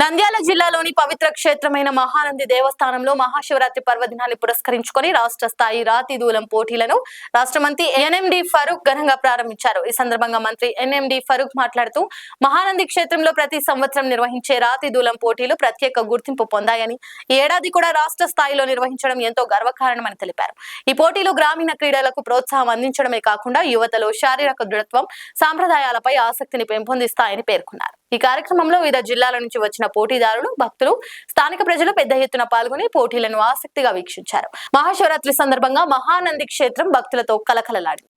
నంద్యాల జిల్లాలోని పవిత్ర క్షేత్రమైన మహానంది దేవస్థానంలో మహాశివరాత్రి పర్వదినాన్ని పురస్కరించుకొని రాష్ట్ర స్థాయి రాతి దూలం పోటీలను రాష్ట్ర మంత్రి ఎన్ఎండి ఫరూక్ ఘనంగా ప్రారంభించారు. ఈ సందర్భంగా మంత్రి ఎన్ఎండి ఫరూక్ మాట్లాడుతూ మహానంది క్షేత్రంలో ప్రతి సంవత్సరం నిర్వహించే రాతి దూలం పోటీలు ప్రత్యేక గుర్తింపు పొందాయని, ఈ ఏడాది కూడా రాష్ట్ర స్థాయిలో నిర్వహించడం ఎంతో గర్వకారణమని తెలిపారు. ఈ పోటీలు గ్రామీణ క్రీడలకు ప్రోత్సాహం అందించడమే కాకుండా యువతలో శారీరక దృఢత్వం, సాంప్రదాయాలపై ఆసక్తిని పెంపొందిస్తాయని పేర్కొన్నారు. ఈ కార్యక్రమంలో వివిధ జిల్లాల నుంచి వచ్చిన పోటీదారులు, భక్తులు, స్థానిక ప్రజలు పెద్ద ఎత్తున పాల్గొని పోటీలను ఆసక్తిగా వీక్షించారు. మహాశివరాత్రి సందర్భంగా మహానంది క్షేత్రం భక్తులతో కలకలలాడింది.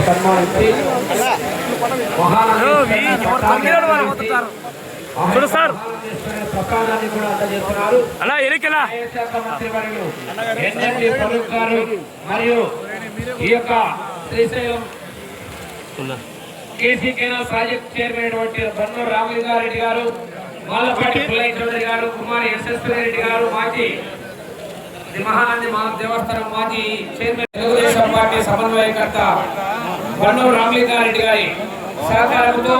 సన్మానించి ప్రసాదాన్ని కూడా అందజేస్తున్నారు. మరియు ఈ యొక్క Srisailam KC canal project chairman అయినటువంటి బన్నూరు రామలింగారెడ్డి గారు, మాలపాటి పుల్లయ్య చౌదరి గారు, కుమారి ఎస్ఎస్ రెడ్డి గారు, మాజీ మహానంది దేవస్థానం మాజీ చైర్మన్, తెలుగుదేశం పార్టీ సమన్వయకర్త బన్నూరు రామలింగారెడ్డి గారి సహకారంతో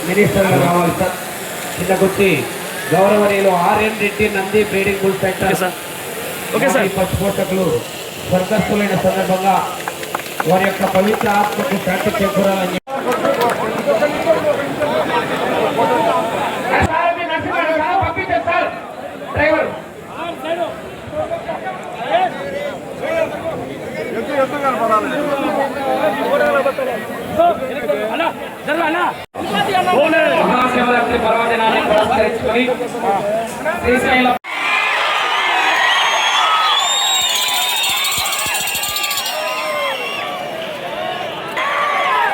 మినిస్టర్ రావాలి సార్. చిన్నకొచ్చి గౌరవనీయులు RN Reddy Nandi breeding bull center పశుపోషకులు స్వర్గస్థులైన సందర్భంగా వారి యొక్క పవిత్ర ఆత్మకు శాంతి చేకూరాలని మహాశివరాత్రి పర్వదినాన్ని పురస్కరించుకొని శ్రీశైలం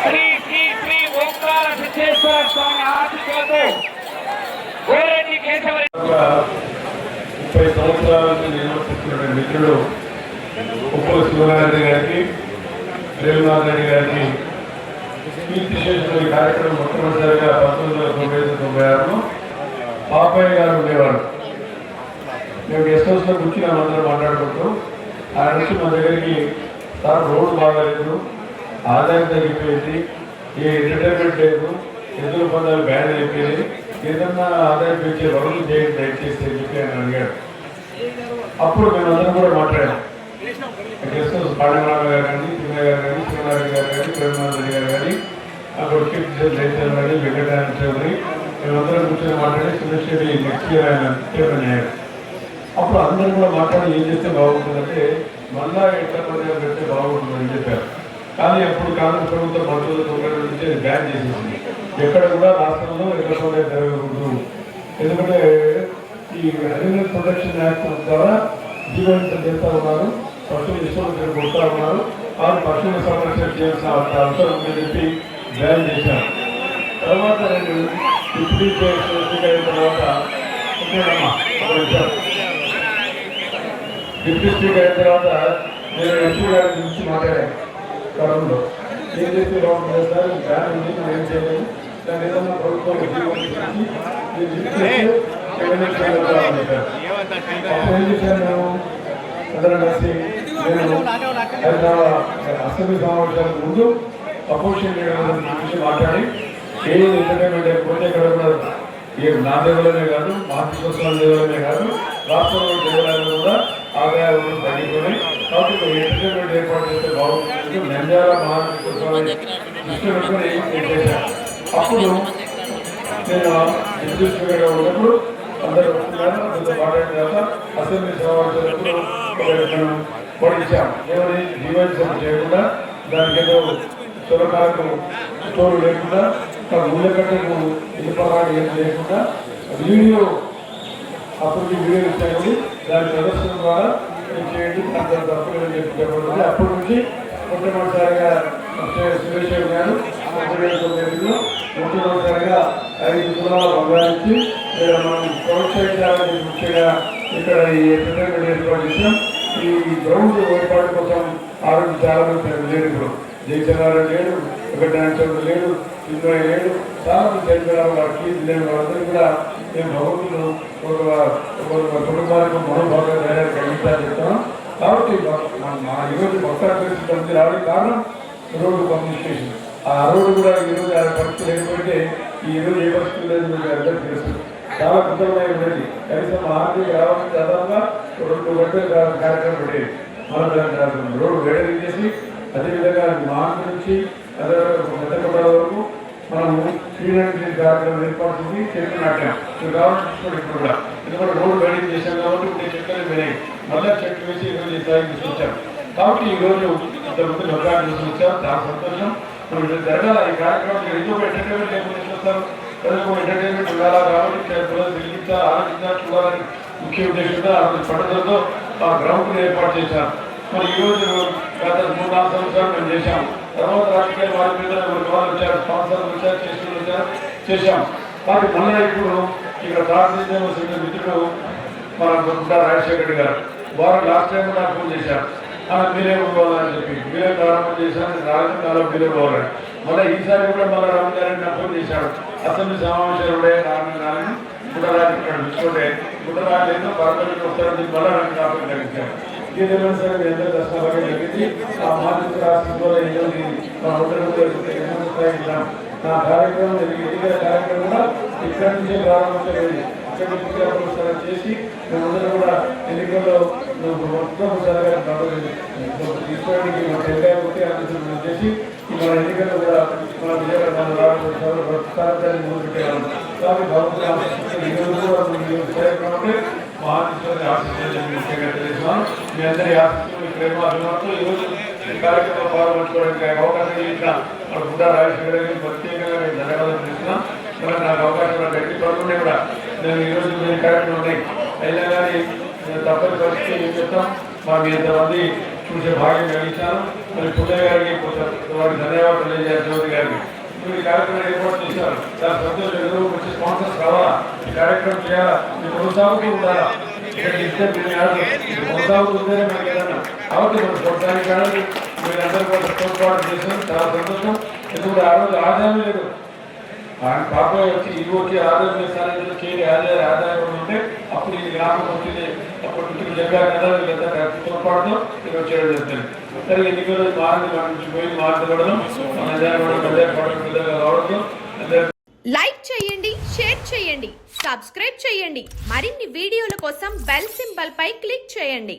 శ్రీ శ్రీ శ్రీ ఓంకార సిద్ధేశ్వర స్వామి ఆశీస్సులతో గోరెడ్డి కేశవరి 30 సంవత్సరాల నుంచి నిర్వర్తిస్తున్న మిత్రుడు ఉప్పు శివనారెడ్డి గారికి, రేవునాథ్ రెడ్డి గారికి కీర్తి చేసిన ఈ కార్యక్రమం మొట్టమొదటిసారిగా 1995-96లో పాపయ్య గారు ఉండేవారు. మేము గెస్ట్ హౌస్లో కూర్చుని అందరం మాట్లాడుకుంటూ ఆయన నుంచి మా దగ్గరికి సార్ రోడ్డు బాగాలేదు, ఆదాయం తగ్గిపోయింది, ఏ ఎంటర్టైన్మెంట్ లేదు, ఎదురు పదాలు బ్యాన్ అయిపోయింది, ఏదన్నా ఆదాయం పెంచే పనులు చేయండి దయచేసి అని చెప్పి ఆయన అడిగాడు. అప్పుడు మేమందరం కూడా మాట్లాడాం. గెస్ట్ హౌస్ పాండవరావు గారు కానీ, తిమ్మయ్య గారు కానీ, శివనారెడ్డి గారు కానీ, రేవునాథ్ రెడ్డి గారు కానీ, అప్పుడు కిషన్ రైతులు కానీ, వెంకటరామ చౌదరి, మేమందరం కూర్చొని మాట్లాడి సురేష్ రెడ్డి నెక్స్ట్ ఇయర్ ఆయన చైర్మన్ అయ్యారు. అప్పుడు అందరూ కూడా మాట్లాడి ఏం చేస్తే బాగుంటుందంటే మళ్ళా ఎట్లా పర్యాలు పెడితే బాగుంటుందని చెప్పారు. కానీ అప్పుడు కాంగ్రెస్ ప్రభుత్వం 1990 నుంచి బ్యాన్ చేసేసింది. ఎక్కడ కూడా రాష్ట్రంలో ఎక్కడ పర్యాలు జరగకూడదు. ఎందుకంటే ఈ అనిమల్ ప్రొటెక్షన్ యాక్ట్ ద్వారా జీవహింస చేస్తూ ఉన్నారు, పశువులు ఇష్టం కొడుతూ ఉన్నారు, వారు పశువులు సంరక్షణ చేయాల్సిన అవసరం ఉందని చెప్పి బ్యాన్ చేశారు. తర్వాత నేను డిప్యూటీ స్పీకర్ అయిన తర్వాత డిప్యూటీ స్పీకర్ అయిన తర్వాత నేను ఎంపీ గారి గురించి మాట్లాడాను. కరోనాలో ఏం చేస్తే బాగుంటుంది సార్, బ్యాన్ ఉంది, మనం ఏం చేయలేదు, దాని ఏదన్నా ప్రభుత్వం జీవనం ఏం చేశాను మేము అందరం కలిసి నేను అసెంబ్లీ సమావేశాలకు ముందు అపోజిషన్ గురించి మాట్లాడి ఏ ఎంటర్టైన్మెంట్ లేకపోతే ఇక్కడ కూడా నా దేవాలయమే కాదు, మహాత్మోత్సవాల దేవాలయమే కాదు, రాష్ట్రంలో దేవాలయాలు కూడా ఆదాయాలు తగ్గిపోయి కాబట్టి ఎంటర్టైన్మెంట్ ఏర్పాటు చేస్తే బాగుంటుంది. నంద్యాల మహాత్మోత్సవాన్ని దృష్టి పెట్టుకుని చేశాను. అప్పుడు నేను డిప్యూటీ స్పీకర్గా ఉన్నప్పుడు అందరూ వస్తున్నారు, అందరితో మాట్లాడిన తర్వాత అసెంబ్లీ సమావేశాలకు పొడిచాం. ఏమని జీవహింస చేయకుండా, దానికి ఏదో చులకాలకు స్టోర్లు లేకుండా, ముళ్ళకట్టకు ఇనుపరాడు ఏం లేకుండా వీడియో అప్పటికి వీడియో ఇచ్చాయండి, దాని ప్రదర్శన ద్వారా చేయండి, దాంట్లో తప్పులని చెప్పి చెప్పడం. అప్పటి నుంచి మొట్టమొదటిసారిగా సురేష్ గారు 1999లో మొట్టమొదటిసారిగా 5 తులాల బంగారించి మనం ప్రోత్సహించాలని ముఖ్యంగా ఇక్కడ ఈ ఎంటర్టైన్మెంట్ ఏర్పాటు చేసాం. ఈ గ్రౌండ్ ఏర్పాటు కోసం ఆరోగ్య చాలా మంది లేడు. ఇప్పుడు జయచంద్రారావు లేడు, వెంకటనారాయణ లేడు, సింధయ్య లేడు, చాలా మంది చనిపోయారు. వారికి లేని వాళ్ళందరూ కూడా మేము భగవంతులు ఒక కుటుంబానికి మనోభాగం ధైర్యాన్ని కలిగించాలని చెప్తాను. కాబట్టి మా ఈరోజు భక్తుల పరిస్థితి రావడానికి కారణం రోడ్డు కమ్యూనికేషన్. ఆ రోడ్డు కూడా ఈరోజు ఆ పరిస్థితి లేకపోతే ఈరోజు ఏ పరిస్థితి లేదు మీకు అందరికీ తెలుసు. చాలా కృతజ్ఞత ఉండేది. కనీసం మా ఆర్థిక రావాలని దాదాపుగా 2 గంటల కార్యక్రమం పెట్టేది. మనం రోడ్డు వేడని చేసి అదేవిధంగా మా ఆంధ్ర నుంచి అదే పెద్దకొండ వరకు మనము శ్రీరంగ కార్యక్రమం ఏర్పాటు చేసి చెట్లు నాటాం. మీరు కావాలని చూసుకోండి. ఇప్పుడు కూడా ఎందుకంటే రోడ్డు వేడింగ్ చేశాం కాబట్టి ఇప్పుడు చెట్లని పోయినాయి. మళ్ళీ చెట్లు వేసి ఈరోజు ఈ స్థాయికి తీసుకొచ్చాం. కాబట్టి ఈరోజు ఇంతకుముందు లోకాన్ని తీసుకొచ్చాం. చాలా సంతోషం. మనం జరగాల ఈ కార్యక్రమం ఎందుకు ఎంటర్టైన్మెంట్ లేకుండా తీసుకొస్తారు. ప్రజలకు ఎంటర్టైన్మెంట్ ఉండాలా కాబట్టి ప్రజలు తిరిగించాలి, ఆలోచించాలి, చూడాలని ముఖ్య ఉద్దేశంతో పట్టుదలతో ఆ గ్రౌండ్ని ఏర్పాటు చేశారు. మరి ఈరోజు గత 3-4 సంవత్సరాలు మేము చేశాం. తర్వాత రాజకీయ వారి మీద వాళ్ళు వచ్చారు, స్పాన్సర్లు వచ్చారు, చేశాం. కాబట్టి మళ్ళీ ఇప్పుడు ఇక్కడ ప్రార్థించిన మిత్రుడు మన గుంటా రాజశేఖర రెడ్డి గారు వారు లాస్ట్ టైం నాకు ఫోన్ చేశారు. మీరే పోవాలని చెప్పి మీరే ప్రారంభం చేశాను. రాజకీయాల్లో మీరే పోవాలని మళ్ళీ ఈసారి కూడా మళ్ళీ రామగారిని నాకు ఫోన్ చేశాడు. అసెంబ్లీ సమావేశాలు ఉండే రామగారిని గుంటరాజు ఇక్కడ చూసుకుంటే గుంటరాజు ఏదో పరమేశ్వరుడు వస్తారని చెప్పి మళ్ళీ నాకు జ్ఞాపకం కలిగించారు. ఏదైనా సరే మీ అందరూ దర్శనాలుగా జరిగింది. ఆ మాతృ రాష్ట్రంలో మా ఉత్తర నా కార్యక్రమం ఎన్నికల కార్యక్రమం కూడా ఇక్కడి నుంచే ప్రారంభించలేదు. ఇక్కడ నుంచి చేసి మేమందరం కూడా ఎన్నికల్లో మొట్టమొదటిసారిగా తీసుకోవడానికి మా టెంకాయ కొట్టి ఆలోచన చేసి మన ఎన్నికల్లో కూడా మన విజయనగరం రాష్ట్రాన్ని మొదలుపెట్టేవాళ్ళం. కాబట్టి భగవంతుడు కార్యక్రమం మహాశివుని ఆశిస్తున్న ముఖ్యంగా తెలియజేస్తున్నాను. మీ అందరి ఆశిస్తున్న ప్రేమ అభిమానంతో ఈరోజు ఈ కార్యక్రమంలో పాల్గొనడానికి అవకాశం ఇచ్చిన మన గుండా రాజశేఖర గారికి ప్రత్యేకంగా నేను ధన్యవాదాలు తెలుస్తున్నాం. మరి నాకు అవకాశం గట్టి పడుతుండే కూడా నేను ఈరోజు మీ కార్యక్రమం ఉన్నాయి అయినా కానీ నేను తప్పని పరిస్థితి ఏం చెప్తాం. మాకు ఇంతమంది చూసే భాగ్యం కలిగించాను. మరి పుల్లయ్య గారికి వారికి ధన్యవాదాలు తెలియజేయాలి. జ్యోతి గారికి ఈ కార్యక్రమం ఏర్పాటు చేశారు. చాలా సంతోషం. ఎదురు వచ్చి స్పాన్సర్స్ కావాలా, ఈ కార్యక్రమం చేయాలా, మీరు కొనసాగుతూ ఉండాలా. ఇక్కడ ఇస్తే మీరు కొనసాగుతుంటేనే మనకి ఏదన్నా కాబట్టి మనం చూడడానికి కానీ మీరందరూ కూడా తోడ్పాటు చేశారు. చాలా సంతోషం. ఎందుకంటే ఆ రోజు ఆదాయం లేదు. ఆయన పాప వచ్చి ఇది వచ్చి ఆదాయం చేస్తారని చేరి ఆదాయం ఉంటే అప్పుడు ఇది గ్రామం వచ్చింది. అప్పుడు మిత్రులు చెప్పారు కదా వీళ్ళంతా తోడ్పాటుతో ఇది వచ్చేయడం జరుగుతుంది. సరే ఎన్నికలు మారింది, మన నుంచి పోయి మాట్లాడడం కావడంతో లైక్ చేయండి, షేర్ చేయండి, సబ్స్క్రైబ్ చేయండి. మరిన్ని వీడియోల కోసం బెల్ సింబల్ పై క్లిక్ చేయండి.